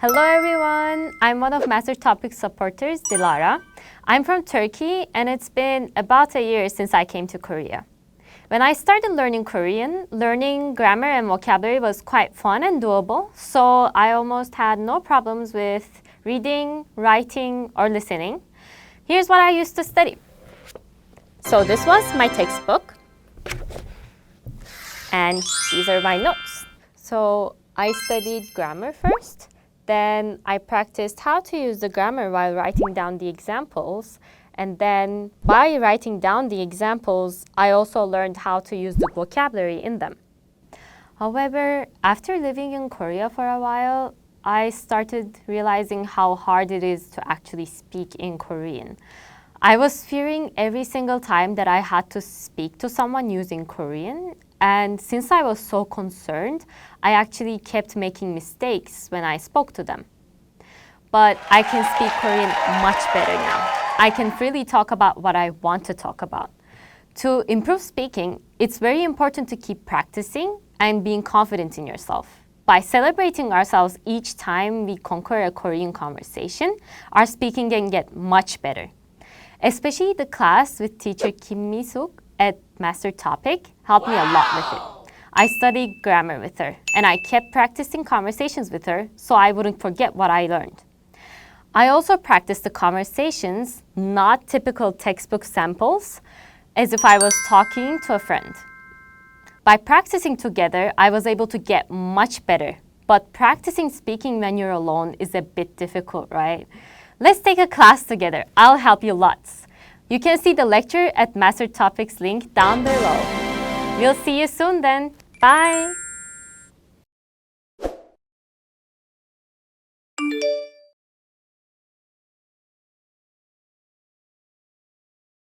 Hello everyone, I'm one of Master Topic supporters, Dilara. I'm from Turkey and it's been about a year since I came to Korea. When I started learning Korean, learning grammar and vocabulary was quite fun and doable, so I almost had no problems with reading, writing, or listening. Here's what I used to study. So this was my textbook, and these are my notes. So I studied grammar first, then I practiced how to use the grammar while writing down the examples, and then by writing down the examples, I also learned how to use the vocabulary in them. However, after living in Korea for a while, I started realizing how hard it is to actually speak in Korean. I was fearing every single time that I had to speak to someone using Korean, and since I was so concerned, I actually kept making mistakes when I spoke to them. But I can speak Korean much better now. I can freely talk about what I want to talk about. To improve speaking, it's very important to keep practicing and being confident in yourself. By celebrating ourselves each time we conquer a Korean conversation, our speaking can get much better. Especially the class with teacher Misook at Master Topic helped me a lot with it. I studied grammar with her, and I kept practicing conversations with her so I wouldn't forget what I learned. I also practiced the conversations, not typical textbook samples, as if I was talking to a friend. By practicing together, I was able to get much better. But practicing speaking when you're alone is a bit difficult, right? Let's take a class together. I'll help you lots. You can see the lecture at Master Topics link down below. We'll see you soon then. Bye!